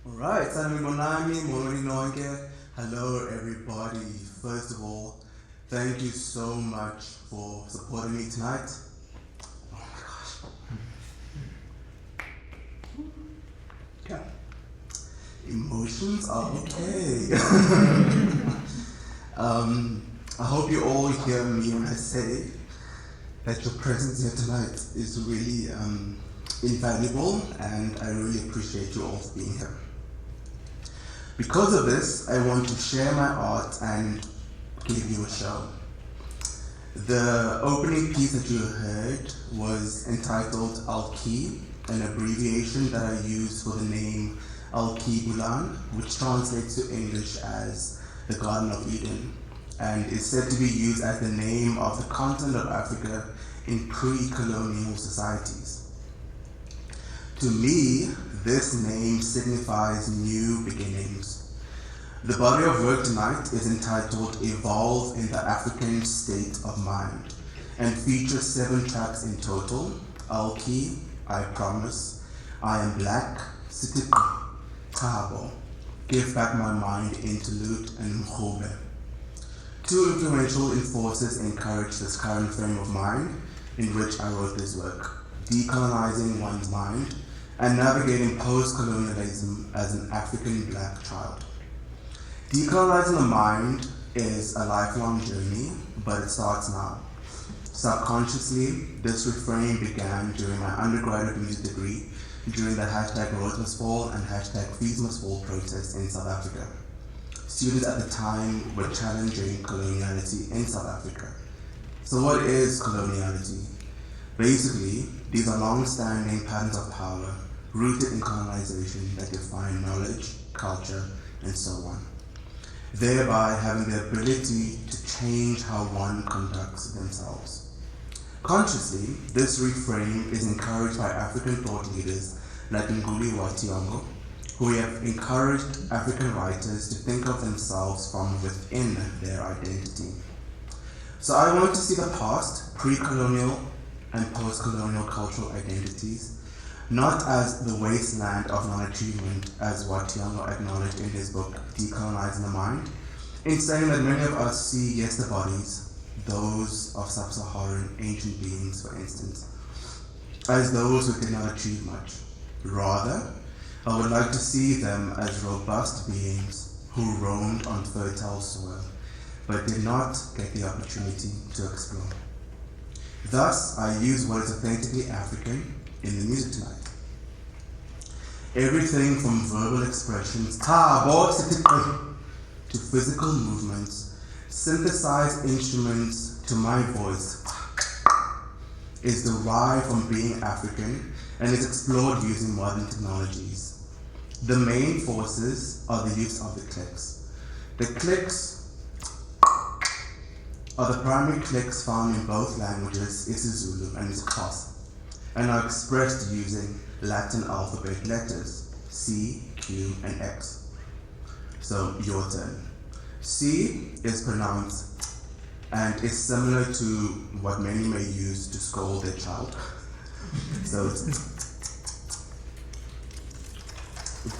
Alright, Sanibonani, Mononi Nonke. Hello everybody. First of all, thank you so much for supporting me tonight. Oh my gosh. Okay. Emotions are okay. I hope you all hear me when I say that your presence here tonight is really invaluable, and I really appreciate you all for being here. Because of this, I want to share my art and give you a show. The opening piece that you heard was entitled Alke, an abbreviation that I use for the name Alke Bulan, which translates to English as the Garden of Eden, and is said to be used as the name of the continent of Africa in pre-colonial societies. To me, this name signifies new beginnings. The body of work tonight is entitled Evolve in the African State of Mind and features 7 tracks in total: Alke, I Promise, I Am Black, Sithi Gqi, Give Back My Mind, Interlude, and Umrhubhe. 2 influential forces encourage this current frame of mind in which I wrote this work: decolonizing one's mind and navigating post-colonialism as an African black child. Decolonizing the mind is a lifelong journey, but it starts now. Subconsciously, this refrain began during my undergraduate music degree during the #RoseMustFall and #FeesMustFall protests in South Africa. Students at the time were challenging coloniality in South Africa. So what is coloniality? Basically, these are long-standing patterns of power rooted in colonization that define knowledge, culture, and so on, thereby having the ability to change how one conducts themselves. Consciously, this refrain is encouraged by African thought leaders like Nkululeko Zungu, who have encouraged African writers to think of themselves from within their identity. So I want to see the past, pre-colonial and post-colonial cultural identities, not as the wasteland of non-achievement, as what Zungu acknowledged in his book, Decolonizing the Mind, in saying that many of us see bodies, those of sub-Saharan ancient beings, for instance, as those who did not achieve much. Rather, I would like to see them as robust beings who roamed on fertile soil, but did not get the opportunity to explore. Thus, I use what is authentically African in the music tonight. Everything from verbal expressions to physical movements, synthesized instruments to my voice, is derived from being African and is explored using modern technologies. The main forces are the use of the clicks. The clicks are the primary clicks found in both languages, isiZulu and isiXhosa, and are expressed using Latin alphabet letters, C, Q, and X. So, your turn. C is pronounced and is similar to what many may use to scold their child. So it's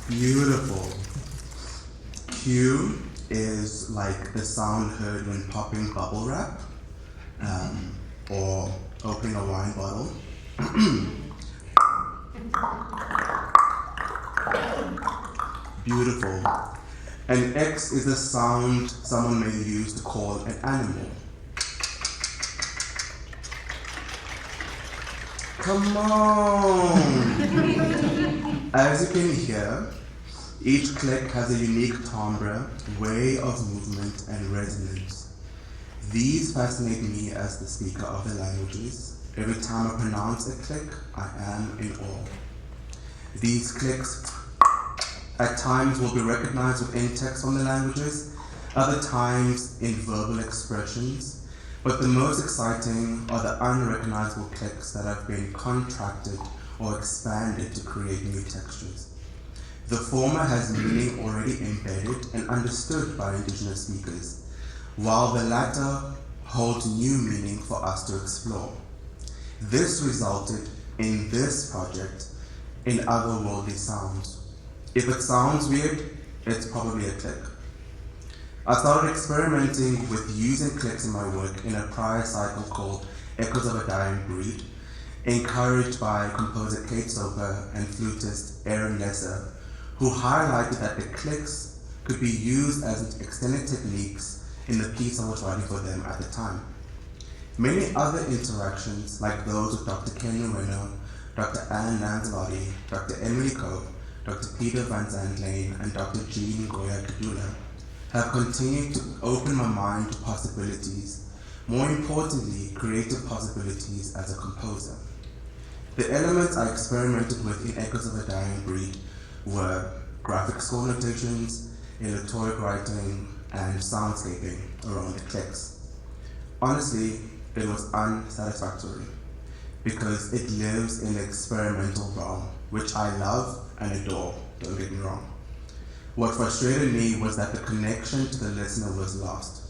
beautiful. Q is like the sound heard when popping bubble wrap or opening a wine bottle. Beautiful. And X is the sound someone may use to call an animal. Come on! As you can hear, each click has a unique timbre, way of movement, and resonance. These fascinate me as the speaker of the languages. Every time I pronounce a click, I am in awe. These clicks at times will be recognized within text from the languages, other times in verbal expressions, but the most exciting are the unrecognizable clicks that have been contracted or expanded to create new textures. The former has meaning already embedded and understood by indigenous speakers, while the latter holds new meaning for us to explore. This resulted in this project in otherworldly sounds. If it sounds weird, it's probably a click. I started experimenting with using clicks in my work in a prior cycle called Echoes of a Dying Breed, encouraged by composer Kate Soper and flutist Aaron Lesser, who highlighted that the clicks could be used as extended techniques in the piece I was writing for them at the time. Many other interactions, like those with Dr. Ken Reno, Dr. Anne Lanzarotti, Dr. Emily Coe, Dr. Peter Van Zandlane, and Dr. Jean Goya Kadula, have continued to open my mind to possibilities, more importantly, creative possibilities as a composer. The elements I experimented with in Echoes of a Dying Breed were graphic score notations, electronic writing, and soundscaping around the clicks. Honestly, it was unsatisfactory because it lives in the experimental realm, which I love and adore, don't get me wrong. What frustrated me was that the connection to the listener was lost.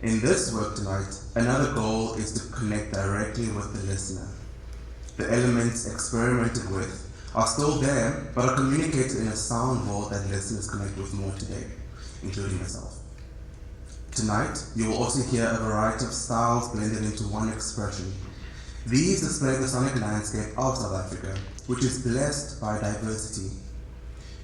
In this work tonight, another goal is to connect directly with the listener. The elements experimented with are still there, but are communicated in a sound world that listeners connect with more today, including myself. Tonight, you will also hear a variety of styles blended into one expression. These display the sonic landscape of South Africa, which is blessed by diversity.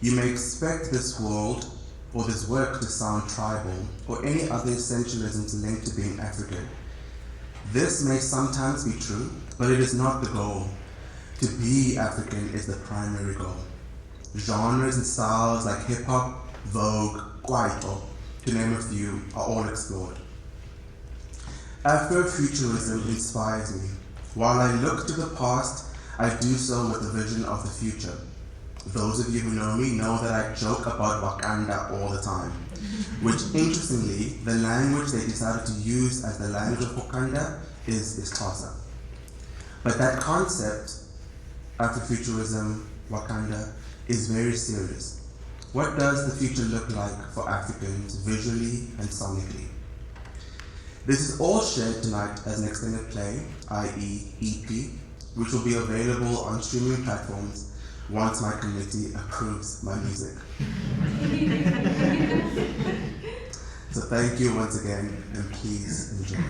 You may expect this world or this work to sound tribal or any other essentialisms linked to being African. This may sometimes be true, but it is not the goal. To be African is the primary goal. Genres and styles like hip-hop, vogue, kwaito, to name a few, are all explored. Afrofuturism inspires me. While I look to the past, I do so with a vision of the future. Those of you who know me know that I joke about Wakanda all the time, which interestingly, the language they decided to use as the language of Wakanda is isiXhosa. But that concept, Afrofuturism, Wakanda, is very serious. What does the future look like for Africans visually and sonically? This is all shared tonight as an extended play, i.e. EP, which will be available on streaming platforms once my committee approves my music. So thank you once again, and please enjoy.